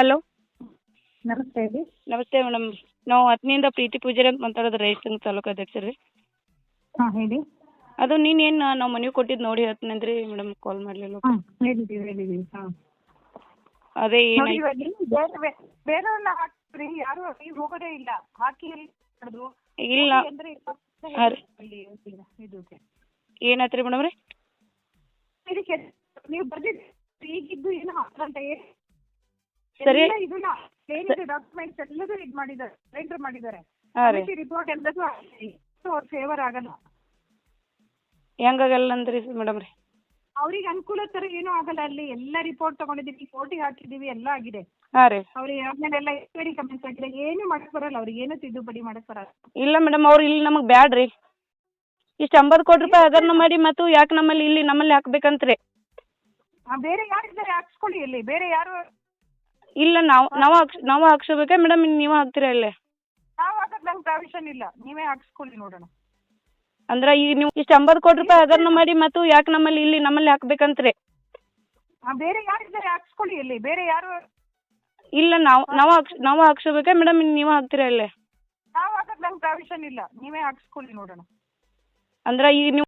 Hello, ನಮಸ್ತೆ ಹೇಳಿ. ನಮಸ್ತೆ ಮೇಡಮ್. ನಾವು ಹತ್ತನಿಂದ ಪ್ರೀತಿ ಪೂಜಾರಿ ಅಂತ ಮಾತಾಡೋದು, ರೈತ ಸಂಘ ತಾಲೂಕು ಅಧ್ಯಕ್ಷರು ರೀ. ಹಾಂ ಹೇಳಿ. ಅದು ನೀನೇನು ನಾವು ಮನೆ ಕೊಟ್ಟಿದ್ದು ನೋಡಿ ಹೇಳ್ತೀನಿ ಅಂದ್ರಿ ಮೇಡಮ್, ಕಾಲ್ ಮಾಡಲಿಲ್ಲ. ಹಾಂ ಹೇಳಿದ್ದೀವಿ ಹಾಂ. ಅದೇ ನೋಡಿ ಏನಾಯ್ತು? ಇವಾಗ ಬೇರೆಯವ್ರನ್ನ ಹಾಕ್ರಿ, ಯಾರು ನೀವು ಹೋಗೋದೇ ಇಲ್ಲ. ಹಾಕಿ ಮಾಡೋದು ಇಲ್ಲ. ಅಂದ್ರೆ ಹಾಂ ರೀ. ಇದಕ್ಕೆ ಏನಾಯ್ತು ರೀ ಮೇಡಮ್ ರೀ? ಇದಕ್ಕೆ ನೀವು ಬರ್ದಿದ್ದು ಈಗಿದ್ದು ಏನು ಹಾಕಂತ ಸರಿ. ಇದನ್ನ ಏನಿದೆ ಡಾಕ್ಯುಮೆಂಟ್ಸ್ ಎಲ್ಲದೂ ಇದು ಮಾಡಿದ್ದಾರೆ, ಸರ್ರೆಂಡರ್ ಮಾಡಿದ್ದಾರೆ. ಹಾಂ ರೀ. ರಿಪೋರ್ಟ್ ಎಲ್ಲದೂ ಅವ್ರ ಫೇವರ್ ಆಗಲ್ಲ. ಹೆಂಗಾಗಲ್ಲ ಅಂದ್ರಿ ಮೇಡಮ್ ರೀ? ಅವ್ರಿಗೆ ಅನುಕೂಲ ತರ ಏನೂ ಆಗಲ್ಲ. ಅಲ್ಲಿ ಎಲ್ಲ ರಿಪೋರ್ಟ್ ತಗೊಂಡಿದ್ದೀವಿ, ಕೋರ್ಟಿಗೆ ಹಾಕಿದ್ದೀವಿ, ಎಲ್ಲ ಆಗಿದೆ. ಹಾಂ ರೀ. ಅವ್ರಿಗೆ ಆಮೇಲೆ ಎಲ್ಲ ಎಕ್ಸ್ಪೈರಿ ಕಮೆಂಟ್ಸ್ ಹಾಕಿದ್ರೆ ಏನು ಮಾಡಕ್ ಬರಲ್ಲ. ಅವ್ರಿಗೆ ಏನು ತಿದ್ದುಪಡಿ ಮಾಡಕ್ ಬರಲ್ಲ. ಇಲ್ಲ ಮೇಡಮ್, ಅವ್ರು ಇಲ್ಲಿ ನಮಗೆ ಬ್ಯಾಡ್ರಿ. ಇಷ್ಟು 80 ಕೋಟಿ ರೂಪಾಯಿ ಅದನ್ನು ಮಾಡಿ ಮತ್ತು ಯಾಕೆ ನಮ್ಮಲ್ಲಿ ಹಾಕ್ಬೇಕಂತ್ರಿ? ಬೇರೆ ಯಾರಿದ್ದಾರೆ ಹಾಕ್ಸ್ಕೊಳ್ಳಿ. ಇಲ್ಲಿ ಬೇರೆ ಯಾರು ಇಲ್ಲ, ನಾವು ಹಾಕ್ಸ್ಕೋಬೇಕಾ ಮೇಡಮ್? ನೀವು ಹಾಕ್ತೀರಾ ಇಲ್ಲೇ? ನಾವು ಹಾಕಕ್ ನಂಗೆ ಪ್ರಾವಿಷನ್ ಇಲ್ಲ. ನೀವೇ ಹಾಕ್ಸ್ಕೊಳ್ಳಿ ನೋಡೋಣ. ಅಂದ್ರೆ ಈಗ ನೀವು ಇಷ್ಟು 80 ಕೋಟಿ ರೂಪಾಯಿ ಅದನ್ನು ಮಾಡಿ ಮತ್ತು ಯಾಕೆ ನಮ್ಮಲ್ಲಿ ಹಾಕ್ಬೇಕಂತ್ರಿ? ಬೇರೆ ಯಾರಿದ್ದಾರೆ ಹಾಕ್ಸ್ಕೊಳ್ಳಿ. ಇಲ್ಲಿ ಬೇರೆ ಯಾರು ಇಲ್ಲ, ನಾವು ಹಾಕ್ಸ್ಕೋಬೇಕಾ ಮೇಡಮ್? ನೀವು ಹಾಕ್ತೀರಾ ಇಲ್ಲೇ? ನಾವು ಹಾಕಕ್ ನಂಗೆ ಪ್ರಾವಿಷನ್ ಇಲ್ಲ. ನೀವೇ ಹಾಕ್ಸ್ಕೊಳ್ಳಿ ನೋಡೋಣ. ಅಂದ್ರೆ ಈಗ ನೀವು